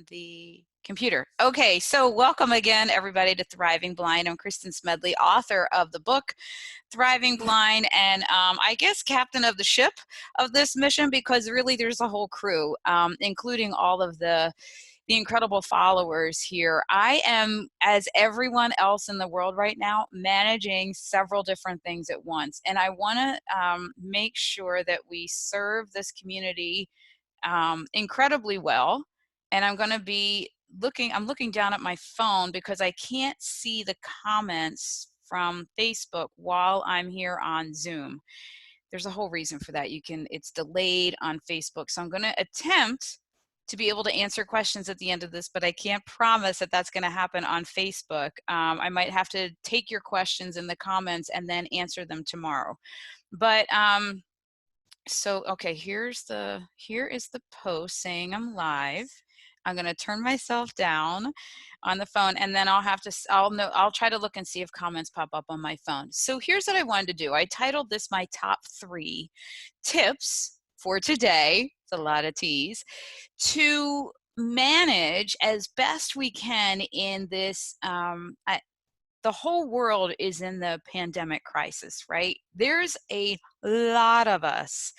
on the computer. Okay, so welcome again, everybody, to Thriving Blind. I'm Kristen Smedley, author of the book Thriving Blind, and I guess captain of the ship of this mission, because really there's a whole crew, including all of the incredible followers here. I am, as everyone else in the world right now, managing several different things at once, and I want to make sure that we serve this community incredibly well. And I'm going to be I'm looking down at my phone because I can't see the comments from Facebook while I'm here on Zoom. There's a whole reason for that. It's delayed on Facebook. So I'm going to attempt to be able to answer questions at the end of this, but I can't promise that that's going to happen on Facebook. I might have to take your questions in the comments and then answer them tomorrow. But so, okay, here is the post saying I'm live. I'm going to turn myself down on the phone, and then I'll try to look and see if comments pop up on my phone. So here's what I wanted to do. I titled this my top 3 tips for today. It's a lot of T's to manage as best we can in this the whole world is in the pandemic crisis, right? There's a lot of us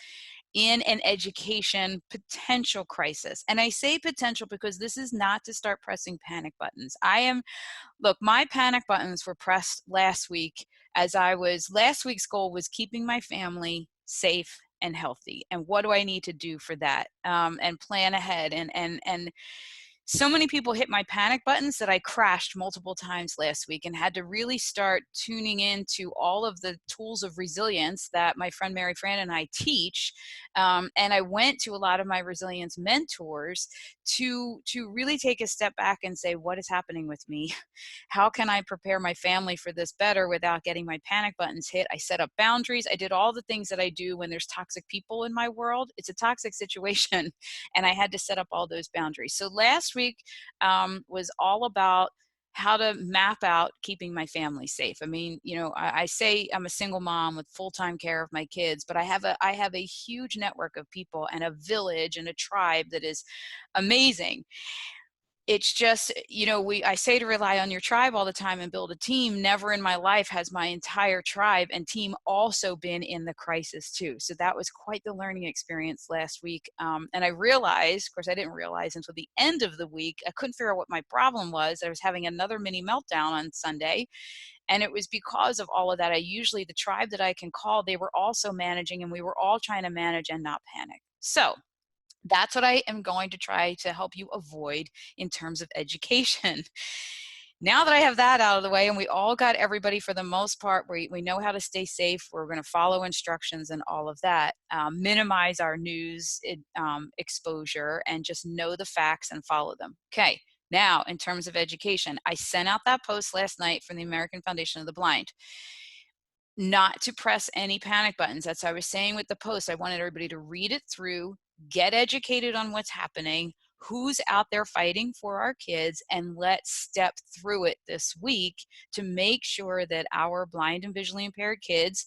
in an education potential crisis. And I say potential because this is not to start pressing panic buttons. Look, my panic buttons were pressed last week last week's goal was keeping my family safe and healthy. And what do I need to do for that? And plan ahead. And so many people hit my panic buttons that I crashed multiple times last week and had to really start tuning into all of the tools of resilience that my friend Mary Fran and I teach. And I went to a lot of my resilience mentors to really take a step back and say, what is happening with me? How can I prepare my family for this better without getting my panic buttons hit? I set up boundaries. I did all the things that I do when there's toxic people in my world. It's a toxic situation, and I had to set up all those boundaries. So last week was all about how to map out keeping my family safe. I mean, I say I'm a single mom with full-time care of my kids, but I have a huge network of people and a village and a tribe that is amazing. It's just, I say to rely on your tribe all the time and build a team. Never in my life has my entire tribe and team also been in the crisis too. So that was quite the learning experience last week. And I realized, of course, I didn't realize until the end of the week, I couldn't figure out what my problem was. I was having another mini meltdown on Sunday. And it was because of all of that. The tribe that I can call, they were also managing, and we were all trying to manage and not panic. So that's what I am going to try to help you avoid in terms of education. Now that I have that out of the way, and we all got everybody for the most part, we know how to stay safe, we're going to follow instructions and all of that, minimize our news exposure, and just know the facts and follow them. Okay, now in terms of education, I sent out that post last night from the American Foundation of the Blind. Not to press any panic buttons. That's what I was saying with the post. I wanted everybody to read it through, get educated on what's happening, who's out there fighting for our kids, and let's step through it this week to make sure that our blind and visually impaired kids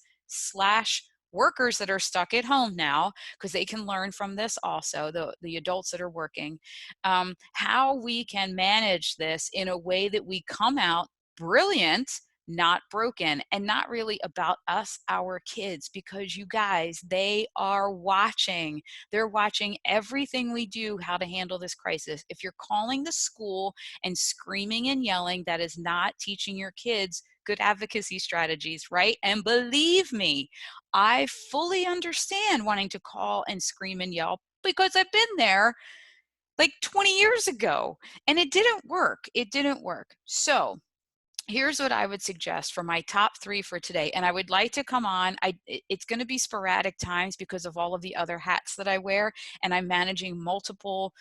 / workers that are stuck at home now, because they can learn from this also, the adults that are working, how we can manage this in a way that we come out brilliant, not broken, and not really about us, our kids, because you guys, they are watching. They're watching everything we do, how to handle this crisis. If you're calling the school and screaming and yelling, that is not teaching your kids good advocacy strategies, right? And believe me, I fully understand wanting to call and scream and yell because I've been there like 20 years ago and it didn't work. It didn't work. So here's what I would suggest for my top 3 for today. And I would like to come on. It's going to be sporadic times because of all of the other hats that I wear. And I'm managing multiple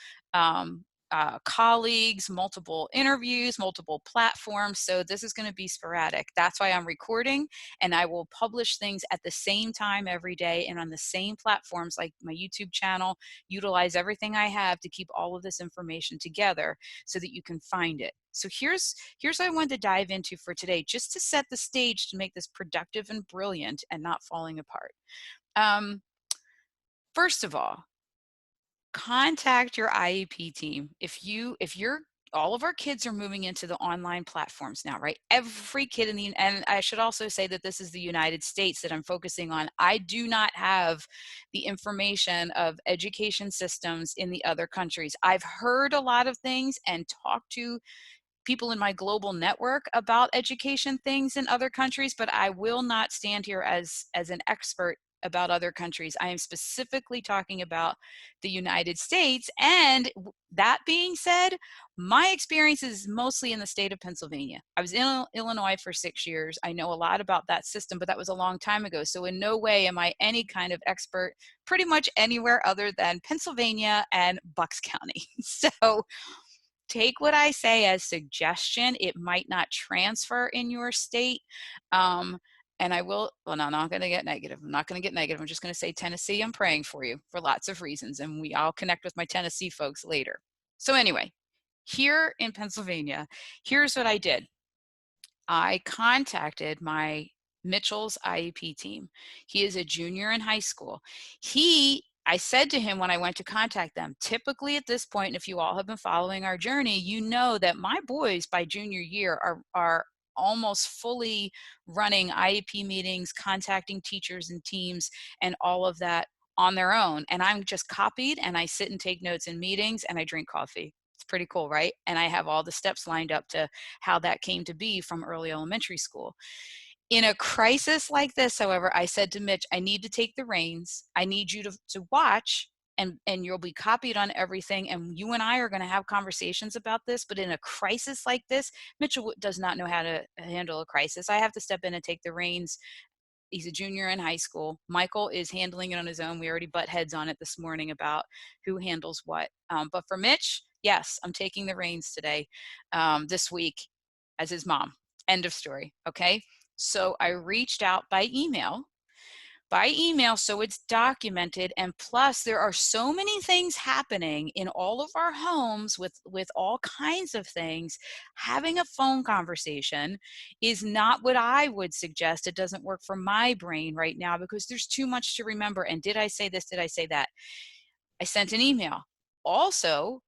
colleagues, multiple interviews, multiple platforms. So this is going to be sporadic. That's why I'm recording, and I will publish things at the same time every day and on the same platforms like my YouTube channel, utilize everything I have to keep all of this information together so that you can find it. So here's what I wanted to dive into for today, just to set the stage to make this productive and brilliant and not falling apart. First of all, contact your IEP team. If you're all of our kids are moving into the online platforms now, right? Every kid and I should also say that this is the United States that I'm focusing on. I do not have the information of education systems in the other countries. I've heard a lot of things and talked to people in my global network about education things in other countries, but I will not stand here as an expert about other countries. I am specifically talking about the United States. And that being said, my experience is mostly in the state of Pennsylvania. I was in Illinois for 6 years. I know a lot about that system, but that was a long time ago. So in no way am I any kind of expert pretty much anywhere other than Pennsylvania and Bucks County. So take what I say as suggestion. It might not transfer in your state. And I will, well, no, I'm not going to get negative. I'm not going to get negative. I'm just going to say, Tennessee, I'm praying for you for lots of reasons. And I'll connect with my Tennessee folks later. So anyway, here in Pennsylvania, here's what I did. I contacted my Mitchell's IEP team. He is a junior in high school. I said to him when I went to contact them, typically at this point, and if you all have been following our journey, you know that my boys by junior year are almost fully running IEP meetings, contacting teachers and teams, and all of that on their own. And I'm just copied, and I sit and take notes in meetings, and I drink coffee. It's pretty cool, right? And I have all the steps lined up to how that came to be from early elementary school. In a crisis like this, however, I said to Mitch, I need to take the reins. I need you to watch, and you'll be copied on everything. And you and I are going to have conversations about this. But in a crisis like this, Mitchell does not know how to handle a crisis. I have to step in and take the reins. He's a junior in high school. Michael is handling it on his own. We already butt heads on it this morning about who handles what. But for Mitch, yes, I'm taking the reins today, this week as his mom. End of story. Okay. So I reached out by email so it's documented. And plus there are so many things happening in all of our homes with all kinds of things. Having a phone conversation is not what I would suggest. It doesn't work for my brain right now because there's too much to remember. And did I say this? Did I say that? I sent an email. Also,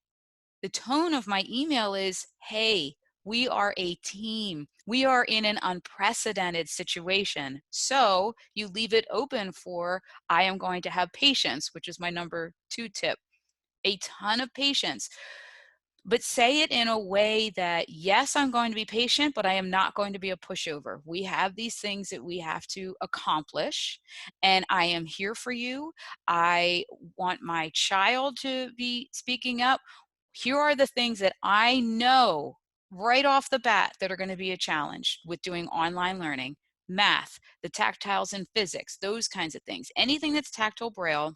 the tone of my email is, hey, we are a team. We are in an unprecedented situation. So you leave it open for, I am going to have patience, which is my number 2 tip. A ton of patience. But say it in a way that, yes, I'm going to be patient, but I am not going to be a pushover. We have these things that we have to accomplish, and I am here for you. I want my child to be speaking up. Here are the things that I know right off the bat that are going to be a challenge with doing online learning: math, the tactiles in physics, those kinds of things. Anything that's tactile braille,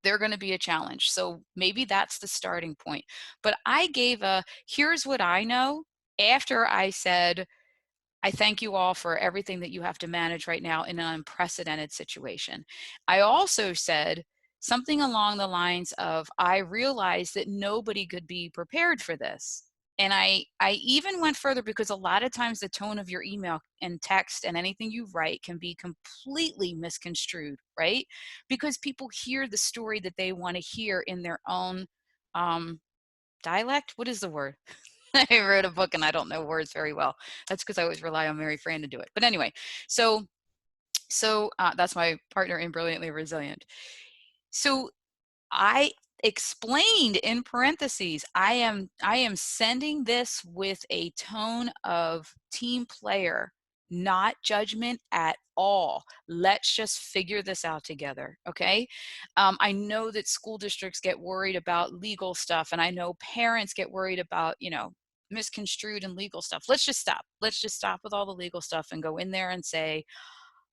they're going to be a challenge. So maybe that's the starting point. But I gave here's what I know after I said, I thank you all for everything that you have to manage right now in an unprecedented situation. I also said something along the lines of, I realized that nobody could be prepared for this. And I even went further because a lot of times the tone of your email and text and anything you write can be completely misconstrued, right? Because people hear the story that they want to hear in their own dialect. What is the word? I wrote a book and I don't know words very well. That's because I always rely on Mary Fran to do it. But anyway, so that's my partner in Brilliantly Resilient. So I explained in parentheses, I am sending this with a tone of team player, not judgment at all. Let's just figure this out together, okay? I know that school districts get worried about legal stuff, and I know parents get worried about, misconstrued and legal stuff. Let's just stop. Let's just stop with all the legal stuff and go in there and say,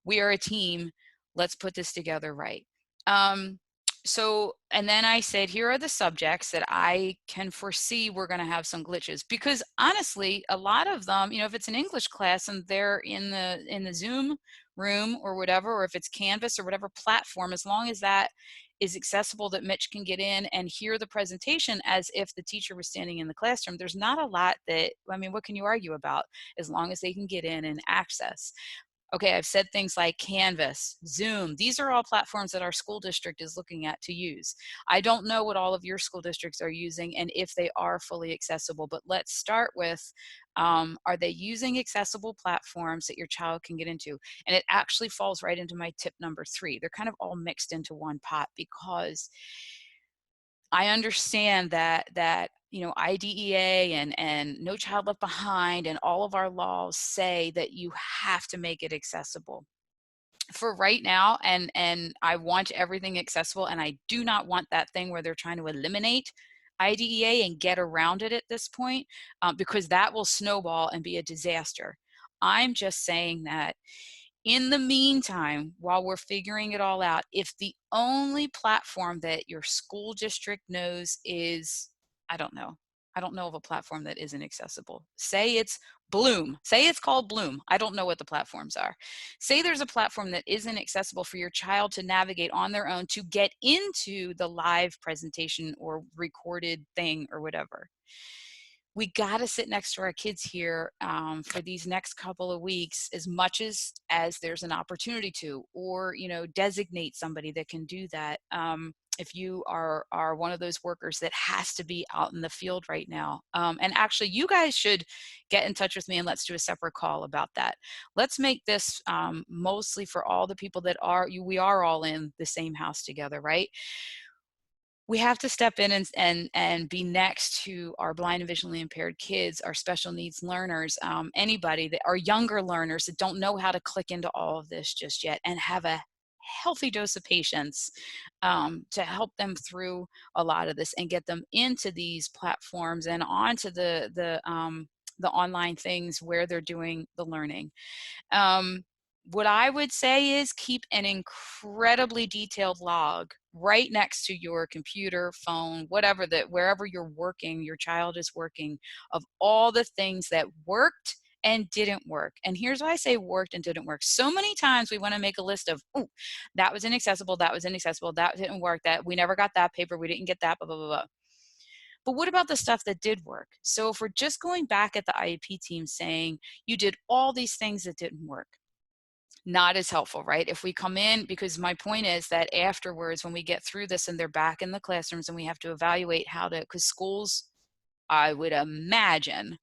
we are a team. Let's put this together right. And then I said, here are the subjects that I can foresee we're going to have some glitches, because honestly, a lot of them, if it's an English class and they're in the Zoom room or whatever, or if it's Canvas or whatever platform, as long as that is accessible, that Mitch can get in and hear the presentation as if the teacher was standing in the classroom, there's not a lot what can you argue about as long as they can get in and access? Okay, I've said things like Canvas, Zoom. These are all platforms that our school district is looking at to use. I don't know what all of your school districts are using and if they are fully accessible, but let's start with, are they using accessible platforms that your child can get into? And it actually falls right into my tip number 3. They're kind of all mixed into one pot, because I understand that IDEA and No Child Left Behind and all of our laws say that you have to make it accessible. For right now, and I want everything accessible, and I do not want that thing where they're trying to eliminate IDEA and get around it at this point, because that will snowball and be a disaster. I'm just saying that in the meantime, while we're figuring it all out, if the only platform that your school district knows is, I don't know, I don't know of a platform that isn't accessible. Say it's Bloom. Say it's called Bloom. I don't know what the platforms are. Say there's a platform that isn't accessible for your child to navigate on their own to get into the live presentation or recorded thing or whatever. We got to sit next to our kids here for these next couple of weeks as much as there's an opportunity to, or designate somebody that can do that. If you are one of those workers that has to be out in the field right now, and actually you guys should get in touch with me and let's do a separate call about that. Let's make this mostly for all the people that we are all in the same house together, right? We have to step in and be next to our blind and visually impaired kids, our special needs learners, anybody that are younger learners that don't know how to click into all of this just yet, and have a healthy dose of patience to help them through a lot of this and get them into these platforms and onto the online things where they're doing the learning. Um, what I would say is keep an incredibly detailed log right next to your computer, phone, wherever you're working, your child is working, of all the things that worked and didn't work. And here's why I say worked and didn't work. So many times we want to make a list of, oh, that was inaccessible, that was inaccessible, that didn't work, that we never got that paper, we didn't get that, blah, blah, blah, blah. But what about the stuff that did work? So if we're just going back at the IEP team saying you did all these things that didn't work, not as helpful, right? If we come in, because my point is that afterwards, when we get through this and they're back in the classrooms and we have to evaluate because schools, I would imagine,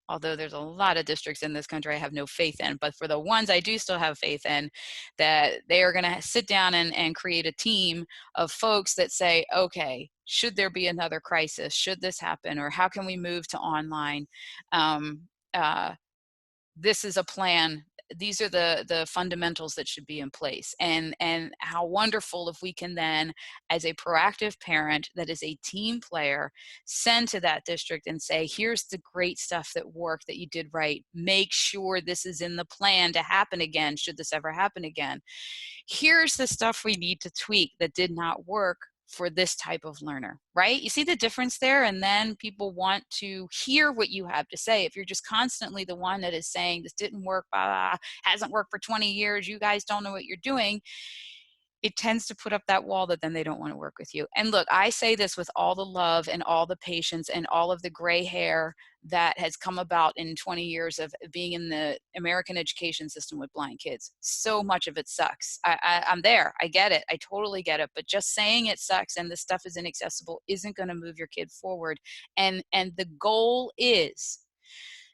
although there's a lot of districts in this country I have no faith in, but for the ones I do still have faith in, that they are going to sit down and create a team of folks that say, okay, should there be another crisis? Should this happen? Or how can we move to online? Um, uh, this is a plan. These are the fundamentals that should be in place. And how wonderful if we can then, as a proactive parent that is a team player, send to that district and say, here's the great stuff that worked that you did right. Make sure this is in the plan to happen again, should this ever happen again. Here's the stuff we need to tweak that did not work for this type of learner, right? You see the difference there? And then people want to hear what you have to say. If you're just constantly the one that is saying this didn't work, blah, blah, hasn't worked for 20 years, you guys don't know what you're doing, it tends to put up that wall that then they don't want to work with you. And look, I say this with all the love and all the patience and all of the gray hair that has come about in 20 years of being in the American education system with blind kids. So much of it sucks. I'm there. I get it. I totally get it. But just saying it sucks and this stuff is inaccessible isn't going to move your kid forward. And the goal is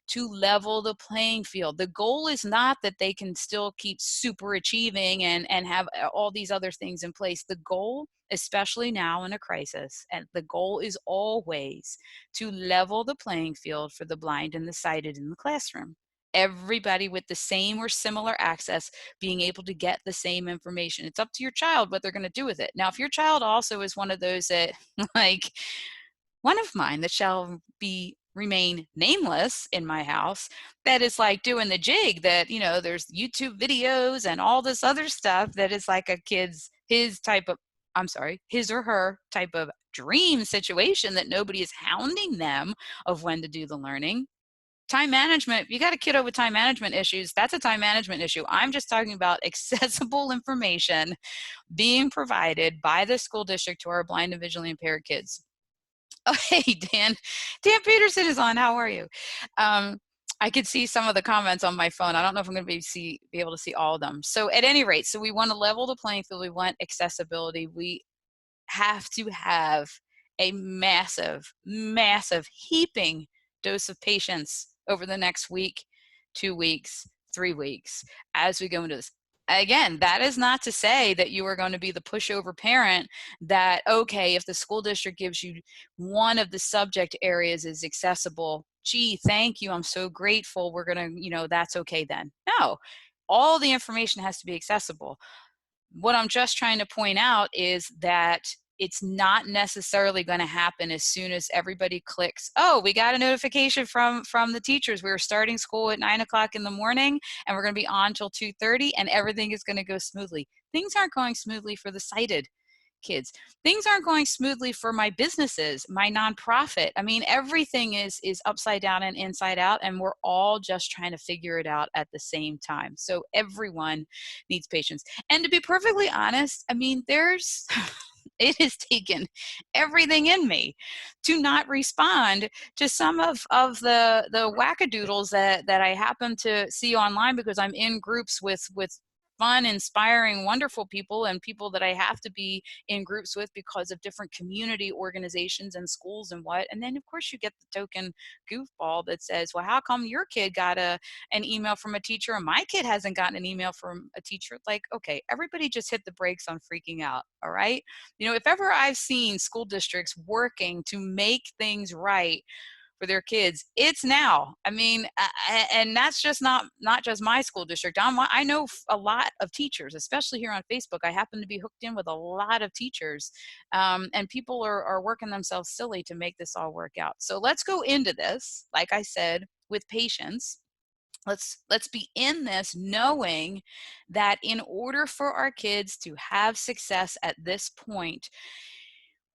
to level the playing field. The goal is not that they can still keep super achieving and have all these other things in place. The goal, especially now in a crisis, and the goal is always to level the playing field for the blind and the sighted in the classroom. Everybody with the same or similar access being able to get the same information. It's up to your child what they're going to do with it. Now, if your child also is one of those that, like one of mine that shall remain nameless in my house, that is like doing the jig, that there's YouTube videos and all this other stuff that is like his or her type of dream situation, that nobody is hounding them of when to do the learning. Time management, you got a kiddo with time management issues, that's a time management issue. I'm just talking about accessible information being provided by the school district to our blind and visually impaired kids. Oh, hey, Dan. Dan Peterson is on. How are you? I could see some of the comments on my phone. I don't know if I'm going to be able to see all of them. So at any rate, so we want to level the playing field. We want accessibility. We have to have a massive, massive, heaping dose of patience over the next week, 2 weeks, 3 weeks as we go into this. Again, that is not to say that you are going to be the pushover parent that, okay, if the school district gives you one of the subject areas is accessible, gee, thank you, I'm so grateful, we're going to, that's okay then. No, all the information has to be accessible. What I'm just trying to point out is that it's not necessarily going to happen as soon as everybody clicks, oh, we got a notification from the teachers, we're starting school at 9 o'clock in the morning and we're going to be on till 2:30 and everything is going to go smoothly. Things aren't going smoothly for the sighted kids. Things aren't going smoothly for my businesses, my nonprofit. I mean, everything is upside down and inside out, and we're all just trying to figure it out at the same time. So everyone needs patience. And to be perfectly honest, I mean, there's it has taken everything in me to not respond to some of the wackadoodles that I happen to see online, because I'm in groups with fun, inspiring, wonderful people, and people that I have to be in groups with because of different community organizations and schools and what. And then of course you get the token goofball that says, well, how come your kid got an email from a teacher and my kid hasn't gotten an email from a teacher? Like, okay, everybody just hit the brakes on freaking out. All right. If ever I've seen school districts working to make things right for their kids, it's now. I mean, and that's just not just my school district. I know a lot of teachers, especially here on Facebook. I happen to be hooked in with a lot of teachers, and people are working themselves silly to make this all work out. So let's go into this, like I said, with patience. Let's be in this knowing that in order for our kids to have success at this point,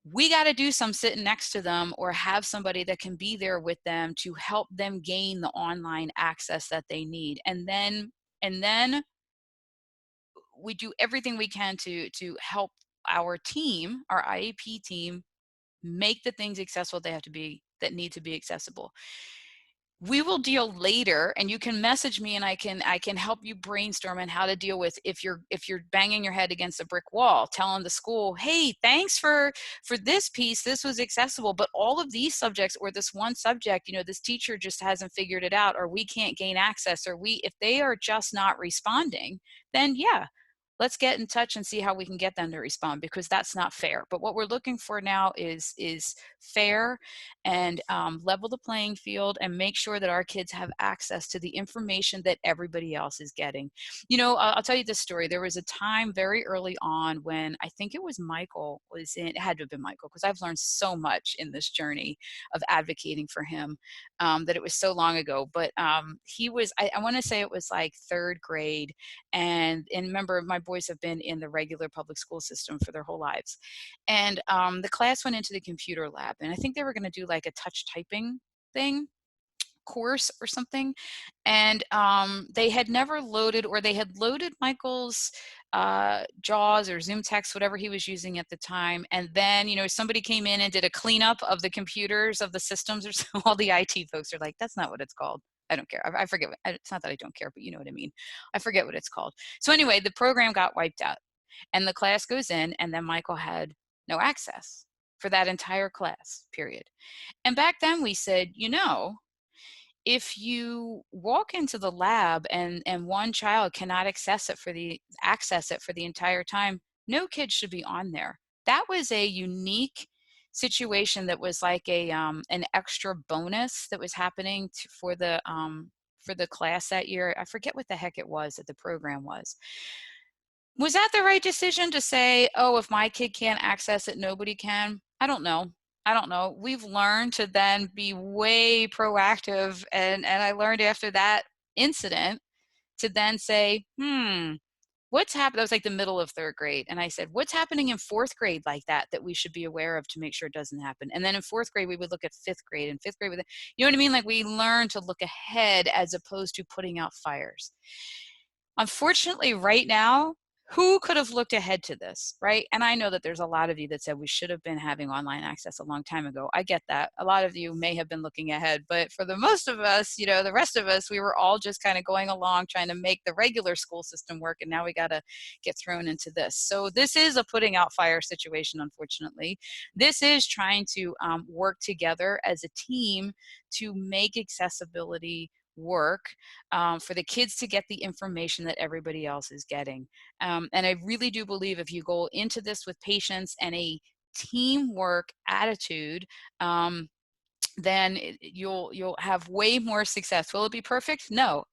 we got to do some sitting next to them or have somebody that can be there with them to help them gain the online access that they need. And then we do everything we can to help our team, our IEP team, make the things accessible that need to be accessible. We will deal later, and you can message me and I can help you brainstorm on how to deal with if you're banging your head against a brick wall, telling the school, hey, thanks for this piece, this was accessible, but all of these subjects or this one subject, this teacher just hasn't figured it out, or we can't gain access, or if they are just not responding, then yeah, let's get in touch and see how we can get them to respond, because that's not fair. But what we're looking for now is fair and level the playing field and make sure that our kids have access to the information that everybody else is getting. I'll tell you this story. There was a time very early on when I think it was Michael was in, it had to have been Michael, because I've learned so much in this journey of advocating for him, that it was so long ago. But he was, I want to say it was like third grade. And remember, my boys have been in the regular public school system for their whole lives. And the class went into the computer lab, and I think they were going to do like a touch typing thing course or something. And they had never loaded, or they had loaded Michael's JAWS or Zoom text, whatever he was using at the time. And then, somebody came in and did a cleanup of the computers, of the systems, or so. All the IT folks are like, that's not what it's called. I don't care. I forget. It's not that I don't care, but you know what I mean. I forget what it's called. So anyway, the program got wiped out and the class goes in, and then Michael had no access for that entire class period. And back then we said, if you walk into the lab and one child cannot access it for the entire time, no kid should be on there. That was a unique situation that was like an extra bonus that was happening for the class that year. I forget what the heck it was that the program was. Was that the right decision to say, oh, if my kid can't access it, nobody can? I don't know. We've learned to then be way proactive. And I learned after that incident to then say, what's happened? That was like the middle of third grade. And I said, what's happening in fourth grade like that we should be aware of to make sure it doesn't happen? And then in fourth grade, we would look at fifth grade, and fifth grade, you know what I mean? Like we learn to look ahead as opposed to putting out fires. Unfortunately, right now, who could have looked ahead to this, right? And I know that there's a lot of you that said we should have been having online access a long time ago. I get that. A lot of you may have been looking ahead, but for the most of us, you know, the rest of us, we were all just kind of going along trying to make the regular school system work, and now we got to get thrown into this. So this is a putting out fire situation, unfortunately. This is trying to work together as a team to make accessibility work for the kids to get the information that everybody else is getting. And I really do believe if you go into this with patience and a teamwork attitude, then you'll have way more success. Will it be perfect? No.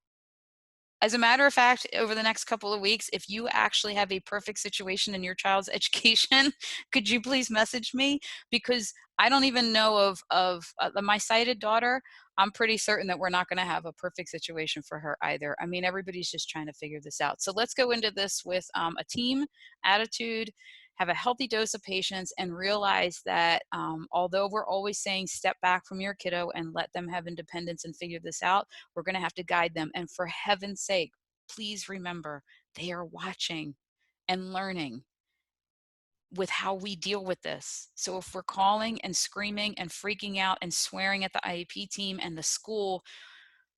As a matter of fact, over the next couple of weeks, if you actually have a perfect situation in your child's education, could you please message me? Because I don't even know of my sighted daughter. I'm pretty certain that we're not going to have a perfect situation for her either. I mean, everybody's just trying to figure this out. So let's go into this with a team attitude, have a healthy dose of patience, and realize that although we're always saying step back from your kiddo and let them have independence and figure this out, we're going to have to guide them. And for heaven's sake, please remember they are watching and learning with how we deal with this. So if we're calling and screaming and freaking out and swearing at the IEP team and the school,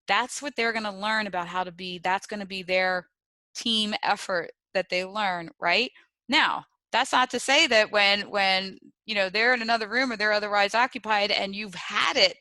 that's what they're going to learn about how to be. That's going to be their team effort that they learn, right? Now, that's not to say that when you know they're in another room or they're otherwise occupied and you've had it,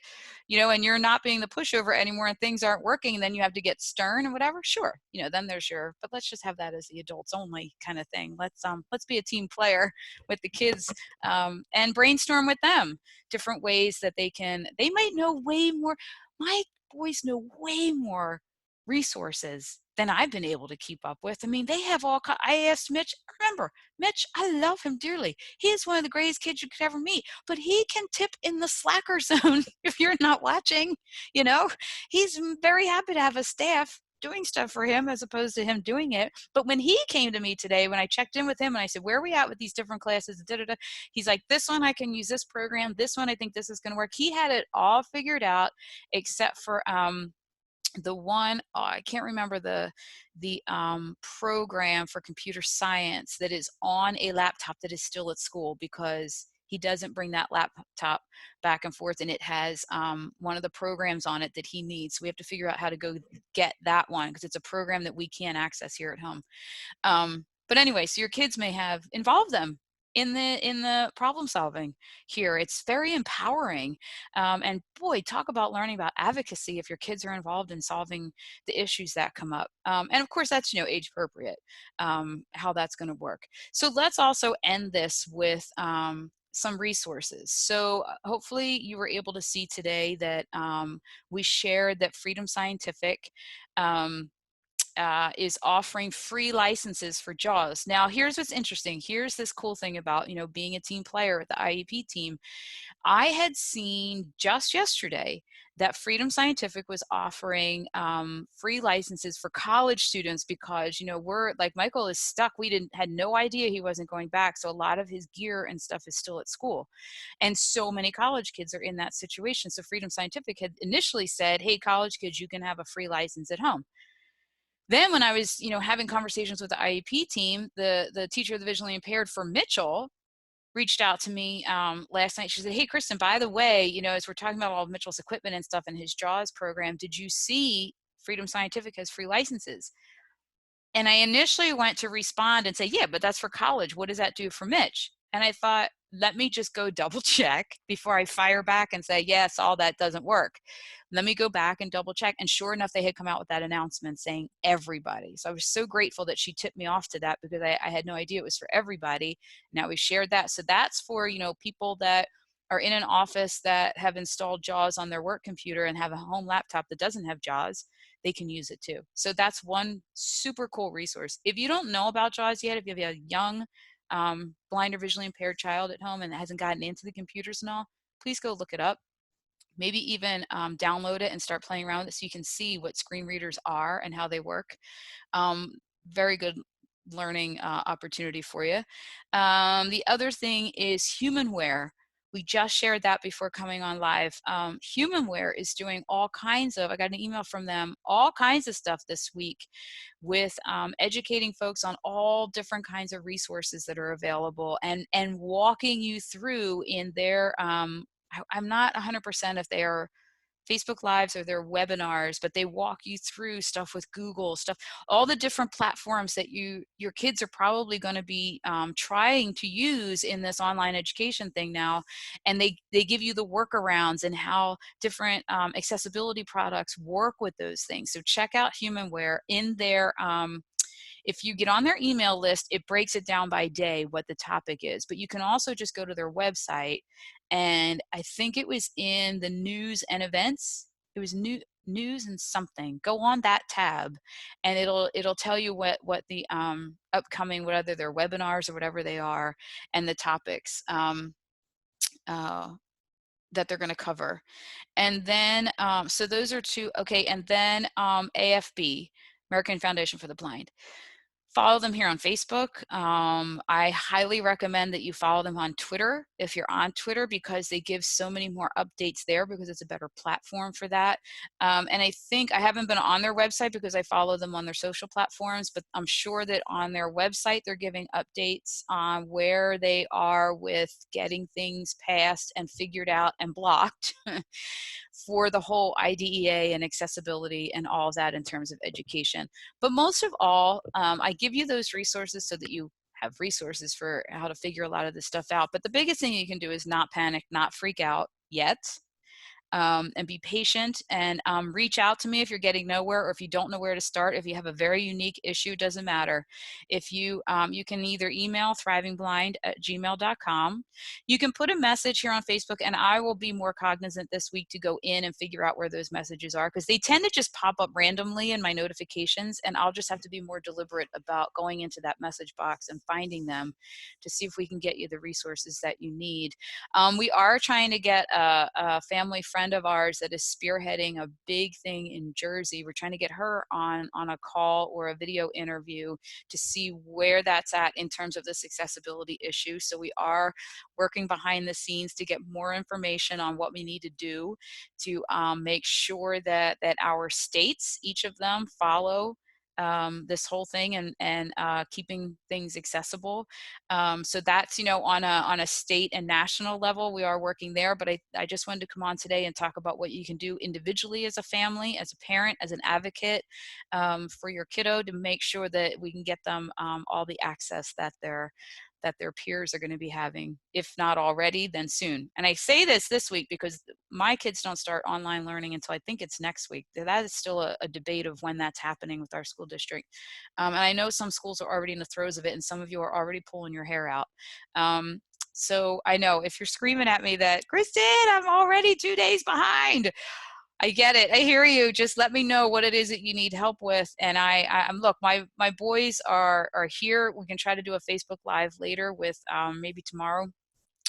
you know, and you're not being the pushover anymore and things aren't working, and then you have to get stern and whatever. Sure, you know, then there's your. But let's just have that as the adults only kind of thing. Let's be a team player with the kids and brainstorm with them different ways that they can. They might know way more. My boys know way more resources than I've been able to keep up with. I mean, they have all. I asked Mitch. Remember, Mitch, I love him dearly. He is one of the greatest kids you could ever meet, but he can tip in the slacker zone if you're not watching. You know, he's very happy to have a staff doing stuff for him as opposed to him doing it. But when he came to me today, when I checked in with him and I said, where are we at with these different classes? Da, da, da, he's like, this one I can use this program. This one I think this is going to work. He had it all figured out except for the one, oh, I can't remember the program for computer science that is on a laptop that is still at school, because he doesn't bring that laptop back and forth, and it has one of the programs on it that he needs. So we have to figure out how to go get that one, because it's a program that we can't access here at home. But anyway, so your kids may have involved them in the problem solving here. It's very empowering, and boy, talk about learning about advocacy if your kids are involved in solving the issues that come up. And of course, that's, you know, age appropriate, how that's going to work. So let's also end this with some resources. So hopefully you were able to see today that we shared that Freedom Scientific is offering free licenses for JAWS. Now, here's what's interesting. Here's this cool thing about, you know, being a team player at the IEP team. I had seen just yesterday that Freedom Scientific was offering free licenses for college students, because, you know, we're like, Michael is stuck. We had no idea he wasn't going back. So a lot of his gear and stuff is still at school. And so many college kids are in that situation. So Freedom Scientific had initially said, hey, college kids, you can have a free license at home. Then when I was, you know, having conversations with the IEP team, the teacher of the visually impaired for Mitchell reached out to me last night. She said, hey, Kristen, by the way, you know, as we're talking about all of Mitchell's equipment and stuff in his JAWS program, did you see Freedom Scientific has free licenses? And I initially went to respond and say, yeah, but that's for college. What does that do for Mitch? And I thought, let me just go double check before I fire back and say, yes, all that doesn't work. Let me go back and double check. And sure enough, they had come out with that announcement saying everybody. So I was so grateful that she tipped me off to that, because I had no idea it was for everybody. Now we shared that. So that's for, you know, people that are in an office that have installed JAWS on their work computer and have a home laptop that doesn't have JAWS. They can use it too. So that's one super cool resource. If you don't know about JAWS yet, if you have a young blind or visually impaired child at home and hasn't gotten into the computers and all, please go look it up. Maybe even download it and start playing around with it so you can see what screen readers are and how they work. Very good learning opportunity for you. The other thing is humanware. We just shared that before coming on live. Humanware is doing all kinds of, I got an email from them, all kinds of stuff this week with educating folks on all different kinds of resources that are available, and walking you through in their, I'm not 100% if they are Facebook Lives or their webinars, but they walk you through stuff with Google, stuff, all the different platforms that your kids are probably going to be trying to use in this online education thing now, and they give you the workarounds and how different accessibility products work with those things. So check out Humanware in their. If you get on their email list, it breaks it down by day what the topic is, but you can also just go to their website, and I think it was in the news and events. It was news and something. Go on that tab, and it'll tell you what the upcoming, whether they're webinars or whatever they are, and the topics that they're going to cover. And then so those are two. Okay, and then AFB, American Foundation for the Blind. Follow them here on Facebook. I highly recommend that you follow them on Twitter if you're on Twitter, because they give so many more updates there, because it's a better platform for that. And I think I haven't been on their website because I follow them on their social platforms, but I'm sure that on their website they're giving updates on where they are with getting things passed and figured out and blocked for the whole IDEA and accessibility and all of that in terms of education. But most of all, I give you those resources so that you have resources for how to figure a lot of this stuff out. But the biggest thing you can do is not panic, not freak out yet. And be patient, and reach out to me if you're getting nowhere, or if you don't know where to start. If you have a very unique issue, doesn't matter. If you you can either email thrivingblind@gmail.com. You can put a message here on Facebook, and I will be more cognizant this week to go in and figure out where those messages are, because they tend to just pop up randomly in my notifications, and I'll just have to be more deliberate about going into that message box and finding them to see if we can get you the resources that you need. We are trying to get a family friend of ours that is spearheading a big thing in Jersey. We're trying to get her on a call or a video interview to see where that's at in terms of this accessibility issue. So we are working behind the scenes to get more information on what we need to do to make sure that our states, each of them, follow this whole thing, and keeping things accessible. So that's, on a state and national level, we are working there. But I just wanted to come on today and talk about what you can do individually as a family, as a parent, as an advocate, for your kiddo, to make sure that we can get them all the access that their peers are going to be having, if not already, then soon. And I say this week because my kids don't start online learning until I think it's next week. That is still a debate of when that's happening with our school district. And I know some schools are already in the throes of it, and some of you are already pulling your hair out. So I know if you're screaming at me that, Kristen, I'm already 2 days behind, I get it. I hear you. Just let me know what it is that you need help with. And I'm look, my boys are here. We can try to do a Facebook Live later with maybe tomorrow,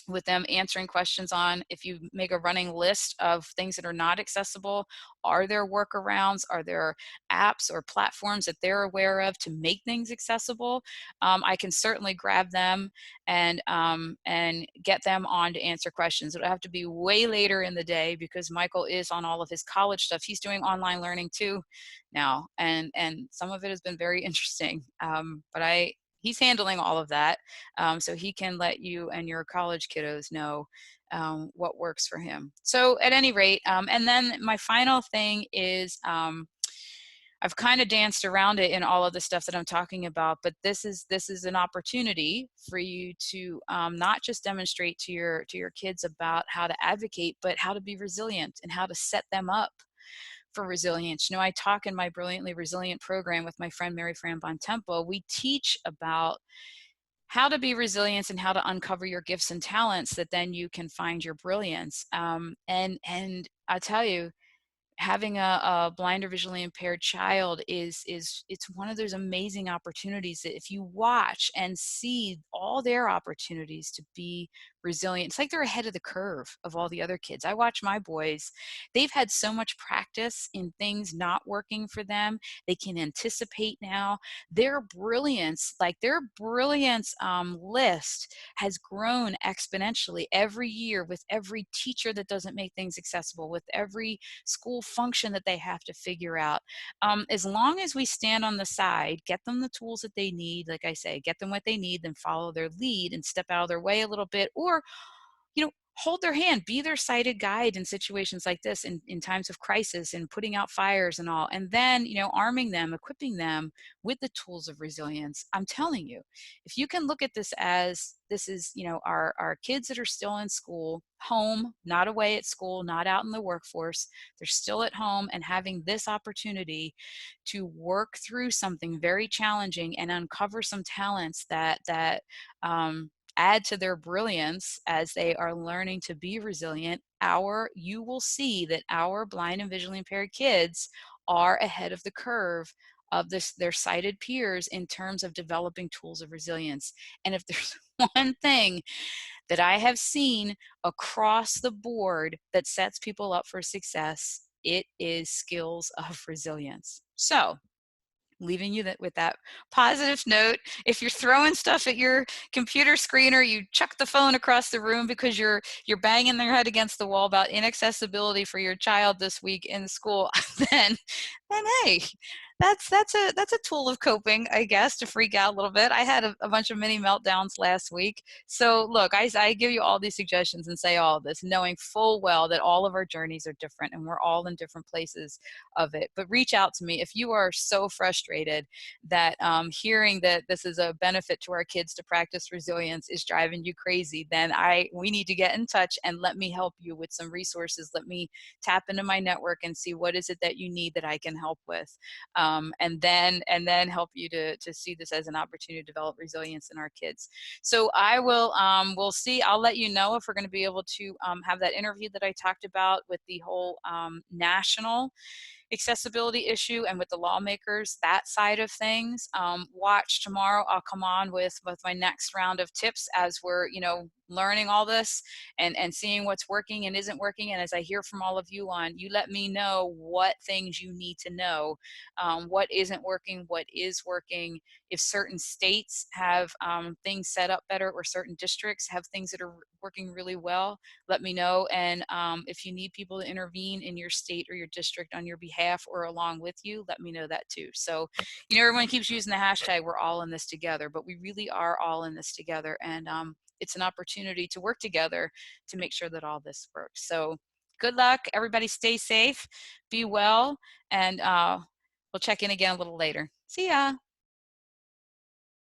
with them answering questions on, if you make a running list of things that are not accessible, are there workarounds, are there apps or platforms that they're aware of to make things accessible? I can certainly grab them and get them on to answer questions. It'll have to be way later in the day, because Michael is on all of his college stuff. He's doing online learning too now, and some of it has been very interesting. But he's handling all of that, so he can let you and your college kiddos know what works for him. So at any rate, and then my final thing is, I've kind of danced around it in all of the stuff that I'm talking about, but this is an opportunity for you to not just demonstrate to your kids about how to advocate, but how to be resilient and how to set them up for resilience. I talk in my Brilliantly Resilient program with my friend Mary Fran Bontempo. We teach about how to be resilient and how to uncover your gifts and talents, that then you can find your brilliance. And I tell you, having a blind or visually impaired child is it's one of those amazing opportunities that if you watch and see all their opportunities to be resilient. It's like they're ahead of the curve of all the other kids. I watch my boys. They've had so much practice in things not working for them. They can anticipate now. Their brilliance list has grown exponentially every year with every teacher that doesn't make things accessible, with every school function that they have to figure out. As long as we stand on the side, get them the tools that they need, like I say, get them what they need, then follow their lead and step out of their way a little bit, or hold their hand, be their sighted guide in situations like this, in times of crisis and putting out fires and all, and then arming them, equipping them with the tools of resilience. I'm telling you, if you can look at this as this is our kids that are still in school, home, not away at school, not out in the workforce, they're still at home and having this opportunity to work through something very challenging and uncover some talents that add to their brilliance as they are learning to be resilient. You will see that our blind and visually impaired kids are ahead of the curve of their sighted peers in terms of developing tools of resilience. And if there's one thing that I have seen across the board that sets people up for success, it is skills of resilience. So leaving you with that positive note. If you're throwing stuff at your computer screen, or you chuck the phone across the room because you're banging their head against the wall about inaccessibility for your child this week in school, then hey, that's a tool of coping, I guess, to freak out a little bit. I had a bunch of mini meltdowns last week. So look, I give you all these suggestions and say all of this, knowing full well that all of our journeys are different and we're all in different places of it. But reach out to me if you are so frustrated that hearing that this is a benefit to our kids to practice resilience is driving you crazy. Then we need to get in touch and let me help you with some resources. Let me tap into my network and see what is it that you need that I can help with, and then help you to see this as an opportunity to develop resilience in our kids. So we'll see. I'll let you know if we're going to be able to have that interview that I talked about with the whole national accessibility issue and with the lawmakers, that side of things. Watch tomorrow. I'll come on with my next round of tips as we're learning all this and seeing what's working and isn't working. And as I hear from all of you you let me know what things you need to know, what isn't working, what is working. If certain states have things set up better, or certain districts have things that are working really well, let me know. And if you need people to intervene in your state or your district on your behalf or along with you, let me know that too. So, everyone keeps using the hashtag, we're all in this together, but we really are all in this together. And it's an opportunity to work together to make sure that all this works. So good luck, everybody. Stay safe, be well, and we'll check in again a little later. See ya.